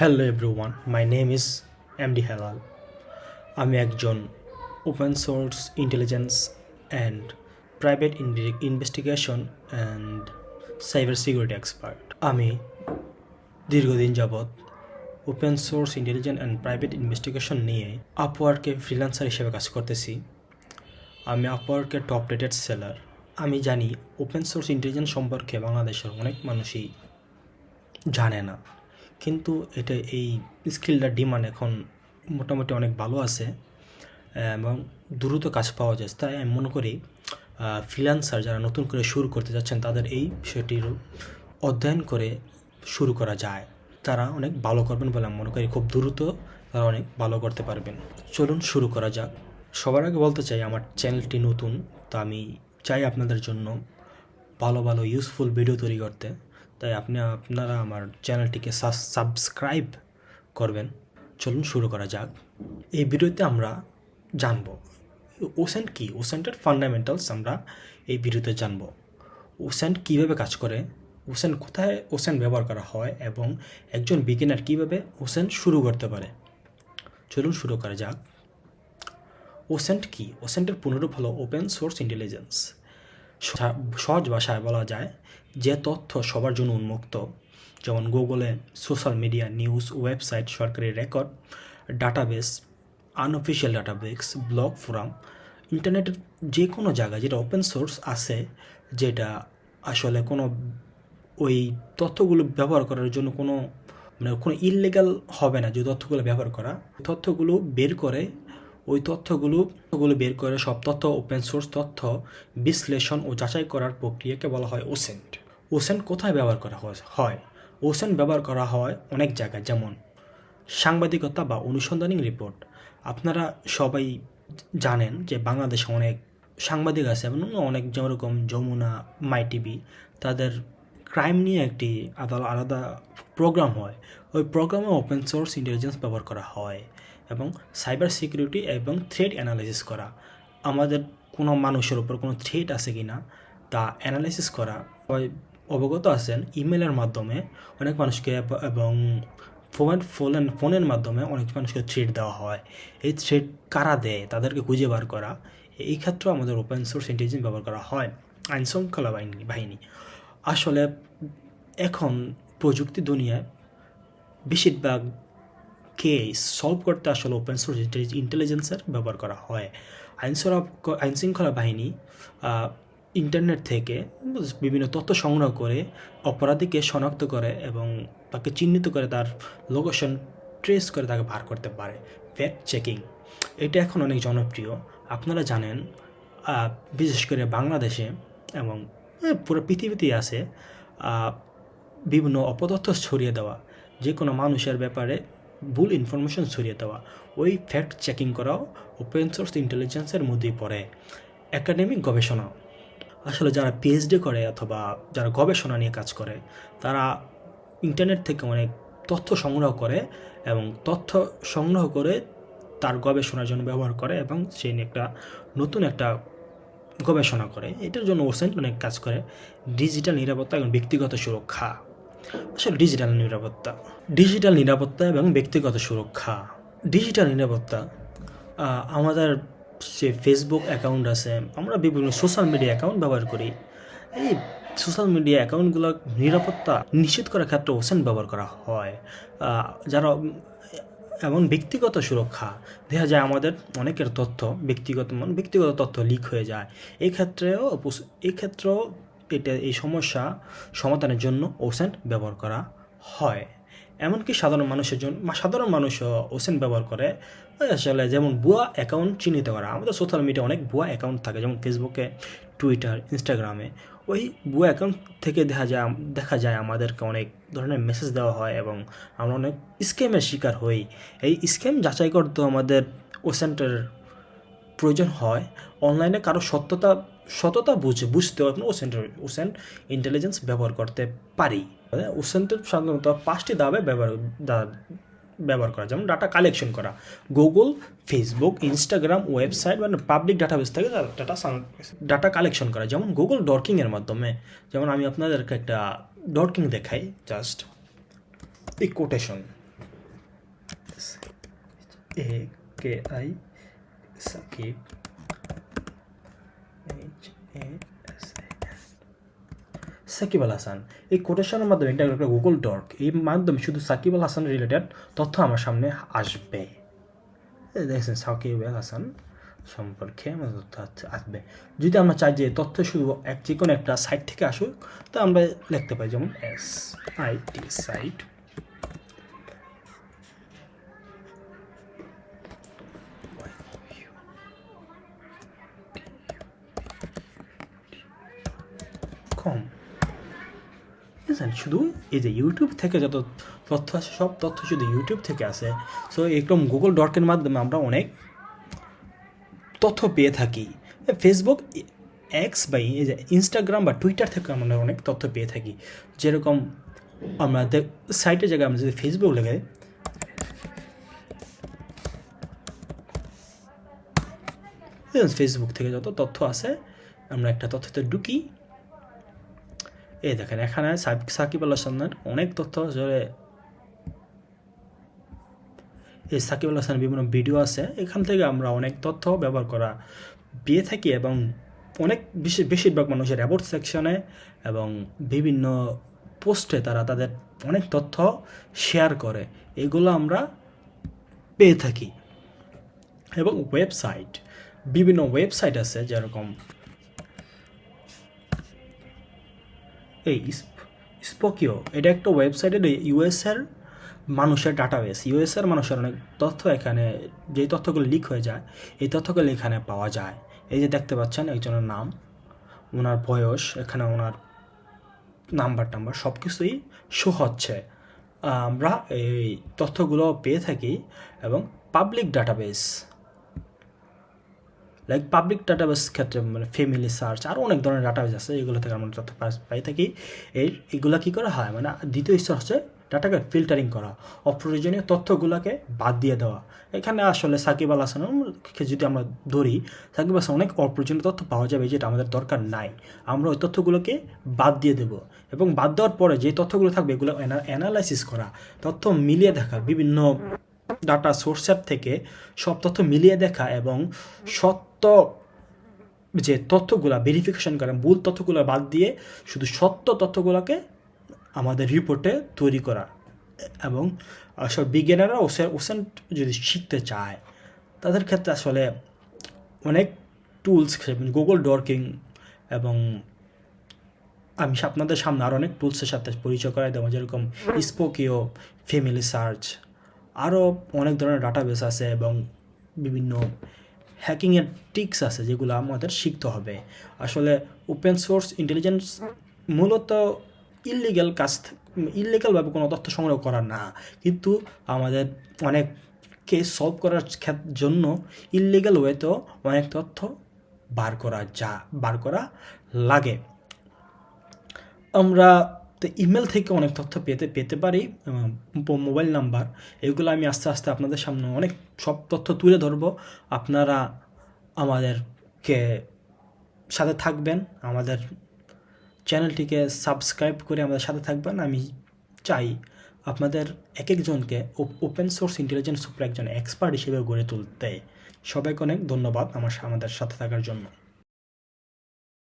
Hello everyone, my name is MD Helal. আমি একজন open source intelligence and private investigation and cyber security expert. আমি দীর্ঘদিন যাবৎ open source intelligence and private investigation নিয়ে আপওয়ার্কে freelancer হিসেবে কাজ করতেছি। আমি আপওয়ার্কের টপ রেটেড সেলার। আমি জানি ওপেন সোর্স ইন্টেলিজেন্স সম্পর্কে বাংলাদেশের অনেক মানুষই জানে না, কিন্তু এই স্কিলটার ডিমান্ড এখন মোটামুটি অনেক ভালো আছে এবং দ্রুত কাজ পাওয়া যায়। তাই আমি মনে করি ফ্রিল্যান্সার যারা নতুন করে শুরু করতে যাচ্ছেন তাদের এই বিষয়টির অধ্যয়ন করে শুরু করা যায়। তারা অনেক ভালো করবেন বলে আমি মনে করি। খুব দ্রুত তারা অনেক ভালো করতে পারবেন। চলুন শুরু করা যাক। সবার আগে বলতে চাই, আমার চ্যানেলটি নতুন, তো আমি চাই আপনাদের জন্য ভালো ভালো ইউজফুল ভিডিও তৈরি করতে। তাই আপনারা আমার চ্যানেলটিকে সাবস্ক্রাইব করবেন। চলুন শুরু করা যাক। এই ভিডিওতে আমরা জানব ওসেন্ট কী, ওসেন্টের ফান্ডামেন্টালস আমরা এই ভিডিওতে জানব। ওসেন্ট কীভাবে কাজ করে, ওসেন্ট কোথায় ওসেন্ট ব্যবহার করা হয় এবং একজন বিগিনার কীভাবে ওসেন্ট শুরু করতে পারে। চলুন শুরু করা যাক। ওসেন্ট কী? ওসেন্টের পুনরূপ হলো ওপেন সোর্স ইন্টেলিজেন্স। সহজ ভাষায় বলা যায় যে তথ্য সবার জন্য উন্মুক্ত, যেমন গুগলে, সোশ্যাল মিডিয়া, নিউজ, ওয়েবসাইট, সরকারি record, database, unofficial database, blog, forum, ইন্টারনেটের যে কোনো জায়গায় যেটা ওপেন সোর্স আছে, যেটা আসলে কোনো ওই তথ্যগুলো ব্যবহার করার জন্য কোনো ইললিগাল হবে না। যে তথ্যগুলো ব্যবহার করা, তথ্যগুলো বের করে বের করে সব তথ্য ওপেন সোর্স তথ্য বিশ্লেষণ ও যাচাই করার প্রক্রিয়াকে বলা হয় ওসেন্ট। ওসেন্ট কোথায় ব্যবহার করা হয়? ওসেন্ট ব্যবহার করা হয় অনেক জায়গায়, যেমন সাংবাদিকতা বা অনুসন্ধানী রিপোর্ট। আপনারা সবাই জানেন যে বাংলাদেশে অনেক সাংবাদিক আছে এবং অনেক, যেরকম যমুনা, মাই টিভি, তাদের ক্রাইম নিয়ে একটি আলাদা প্রোগ্রাম হয়। ওই প্রোগ্রামে ওপেন সোর্স ইন্টেলিজেন্স ব্যবহার করা হয় এবং সাইবার সিকিউরিটি এবং থ্রেট অ্যানালাইসিস করা, আমাদের কোনো মানুষের উপর কোনো থ্রেট আছে কি না তা অ্যানালাইসিস করা। অবগত আছেন ইমেলের মাধ্যমে অনেক মানুষকে এবং ফোনের মাধ্যমে অনেক মানুষকে থ্রেট দেওয়া হয়। এই থ্রেট কারা দেয় তাদেরকে খুঁজে বার করা। এই ক্ষেত্রেও আমাদের ওপেন সোর্স ইন্টেলিজেন্স ব্যবহার করা হয়। আইনশৃঙ্খলা বাহিনী আসলে এখন প্রযুক্তি দুনিয়ায় বেশিরভাগ কেস সলভ করতে আসলে ওপেন সোর্স ইন্টেলিজেন্সের ব্যবহার করা হয়। আইনশৃঙ্খলা বাহিনী ইন্টারনেট থেকে বিভিন্ন তথ্য সংগ্রহ করে অপরাধীকে শনাক্ত করে এবং তাকে চিহ্নিত করে তার লোকেশন ট্রেস করে তাকে বার করতে পারে। ফ্যাক্ট চেকিং এটা এখন অনেক জনপ্রিয়। আপনারা জানেন বিশেষ করে বাংলাদেশে এবং পুরো পৃথিবীতেই আছে বিভিন্ন অপতথ্য ছড়িয়ে দেওয়া, যে কোনো মানুষের ব্যাপারে ভুল ইনফরমেশন ছড়িয়ে দেওয়া, ওই ফ্যাক্ট চেকিং করাও ওপেন সোর্স ইন্টেলিজেন্সের মধ্যেই পড়ে। একাডেমিক গবেষণা, আসলে যারা পিএইচডি করে অথবা যারা গবেষণা নিয়ে কাজ করে তারা ইন্টারনেট থেকে অনেক তথ্য সংগ্রহ করে এবং তথ্য সংগ্রহ করে তার গবেষণার জন্য ব্যবহার করে এবং সে নতুন একটা গবেষণা করে। এটার জন্য ওসেন্ট অনেক কাজ করে। ডিজিটাল নিরাপত্তা এবং ব্যক্তিগত সুরক্ষা, আসলে ডিজিটাল নিরাপত্তা এবং ব্যক্তিগত সুরক্ষা। ডিজিটাল নিরাপত্তা, আমাদের যে ফেসবুক অ্যাকাউন্ট আছে, আমরা বিভিন্ন সোশ্যাল মিডিয়া অ্যাকাউন্ট ব্যবহার করি। এই সোশ্যাল মিডিয়া অ্যাকাউন্টগুলোর নিরাপত্তা নিশ্চিত করার ক্ষেত্রে ওসেন্ট ব্যবহার করা হয়। যারা এবং ব্যক্তিগত সুরক্ষা, দেখা যায় আমাদের অনেকের তথ্য ব্যক্তিগত তথ্য লিক হয়ে যায়। এই ক্ষেত্রেও এই সমস্যা সমাধানের জন্য ওসেন্ট ব্যবহার করা হয়। এমনকি সাধারণ মানুষও ওসেন্ট ব্যবহার করে আসলে, যেমন ভুয়া অ্যাকাউন্ট চিহ্নিত করা। আমাদের সোশ্যাল মিডিয়া অনেক ভুয়া অ্যাকাউন্ট থাকে, যেমন ফেসবুকে, টুইটার, ইনস্টাগ্রামে। ওই ভুয়া অ্যাকাউন্ট থেকে দেখা যায় আমাদেরকে অনেক ধরনের মেসেজ দেওয়া হয় এবং আমরা অনেক স্ক্যামের শিকার হই। এই স্ক্যাম যাচাই করতেও আমাদের ওসেন্টের প্রয়োজন হয়। অনলাইনে কারো সততা বুঝতেও আপনি ওসেন্ট ইন্টেলিজেন্স ব্যবহার করতে পারি। ওসেন্টের সাধারণত 5টি ধাপে ব্যবহার করা, যেমন ডাটা কালেকশন করা। গুগল, ফেসবুক, ইনস্টাগ্রাম, ওয়েবসাইট বা পাবলিক ডাটাবেস থেকে ডাটা কালেকশন করা, যেমন গুগল ডর্কিংয়ের মাধ্যমে। যেমন আমি আপনাদেরকে একটা ডর্কিং দেখাই, জাস্ট এই কোটেশন। SAKI সাকিব সাকিব আল হাসান। এই কোটেশনের মাধ্যমে এটা একটা গুগল ডক, এই মাধ্যমে শুধু সাকিব আল হাসান রিলেটেড তথ্য আমার সামনে আসবে। দেখছেন সাকিব আল হাসান সম্পর্কে আমার তথ্য আসবে। যদি আমরা চাই যে তথ্য শুধু যে কোনো একটা সাইট থেকে আসুক, তো আমরা লিখতে পারি যেমন SIT সাইট, শুধু এই যে ইউটিউব থেকে যত তথ্য আসে সব তথ্য শুধু ইউটিউব থেকে আসে। সো এরকম গুগল ডকের মাধ্যমে আমরা অনেক তথ্য পেয়ে থাকি। ফেসবুক, এক্স বা এই যে ইনস্টাগ্রাম বা টুইটার থেকে আমরা অনেক তথ্য পেয়ে থাকি। যেরকম আমরা সাইটের জায়গায় আমরা যদি ফেসবুক লাগাই, ফেসবুক থেকে যত তথ্য আসে আমরা একটা তথ্যতে ঢুকি, এই দেখেন এখানে সাকিব আল হাসানের অনেক তথ্য আসলে, এই সাকিব আল হাসানের বিভিন্ন ভিডিও আছে, এখান থেকে আমরা অনেক তথ্য ব্যবহার করা পেয়ে থাকি। এবং অনেক বেশিরভাগ মানুষের অ্যাবাউট সেকশনে এবং বিভিন্ন পোস্টে তারা তাদের অনেক তথ্য শেয়ার করে, এগুলো আমরা পেয়ে থাকি। এবং ওয়েবসাইট, বিভিন্ন ওয়েবসাইট আছে যেরকম এই স্পোকিও, এটা একটা ওয়েবসাইটের ইউএসের মানুষের ডাটাবেস, ইউএসের মানুষের অনেক তথ্য এখানে, যেই তথ্যগুলো লিক হয়ে যায় এই তথ্যগুলো এখানে পাওয়া যায়। এই যে দেখতে পাচ্ছেন একজনের নাম, ওনার বয়স, এখানে ওনার নাম্বার সব কিছুই শো হচ্ছে। আমরা এই তথ্যগুলো পেয়ে থাকি। এবং public database, like public database ক্ষেত্রে মানে ফ্যামিলি সার্চ, আরও অনেক ধরনের ডাটাবেস আছে, এগুলো থেকে আমরা তথ্য পাই থাকি। এগুলো কী করা হয়, মানে দ্বিতীয় স্তর হচ্ছে ডাটাকে ফিল্টারিং করা, অপ্রয়োজনীয় তথ্যগুলোকে বাদ দিয়ে দেওয়া। এখানে আসলে সাকিব আল হাসানকে যদি আমরা ধরি, সাকিব আল হাসান অনেক অপ্রয়োজনীয় তথ্য পাওয়া যাবে যেটা আমাদের দরকার নাই, আমরা ওই তথ্যগুলোকে বাদ দিয়ে দেব। এবং বাদ দেওয়ার পরে যে তথ্যগুলো থাকবে এগুলো অ্যানালাইসিস করা, তথ্য মিলিয়ে দেখা, বিভিন্ন ডাটা সোর্সের থেকে সব তথ্য মিলিয়ে দেখা এবং সত্য যে তথ্যগুলা ভেরিফিকেশন করা, ভুল তথ্যগুলো বাদ দিয়ে শুধু সত্য তথ্যগুলোকে আমাদের রিপোর্টে তৈরি করা। এবং আসলে বিজ্ঞানীরা ওসেন যদি শিখতে চায় তাদের ক্ষেত্রে আসলে অনেক টুলস, গুগল ডকিং, এবং আমি আপনাদের সামনে আরও অনেক টুলসের সাথে পরিচয় করাই দেবো, যেরকম স্পোকিও, ফ্যামিলি সার্চ, আরও অনেক ধরনের ডাটাবেস আছে এবং বিভিন্ন হ্যাকিংয়ের ট্রিক্স আছে যেগুলো আমাদের শিখতে হবে। আসলে ওপেন সোর্স ইন্টেলিজেন্স মূলত ইলিগালভাবে কোনো তথ্য সংগ্রহ করা না, কিন্তু আমাদের অনেক কেস সলভ করার জন্য ইলিগাল ওয়েতেও অনেক তথ্য বার করা লাগে। আমরা তো ইমেল থেকে অনেক তথ্য পেতে পারি, মোবাইল নাম্বার, এগুলো আমি আস্তে আস্তে আপনাদের সামনে অনেক সব তথ্য তুলে ধরবো। আপনারা আমাদেরকে সাথে থাকবেন, আমাদের চ্যানেলটিকে সাবস্ক্রাইব করে আমাদের সাথে থাকবেন। আমি চাই আপনাদের এক একজনকে ওপেন সোর্স ইন্টেলিজেন্স উপরে একজন এক্সপার্ট হিসেবে গড়ে তুলতে। সবাইকে অনেক ধন্যবাদ আমাদের সাথে থাকার জন্য।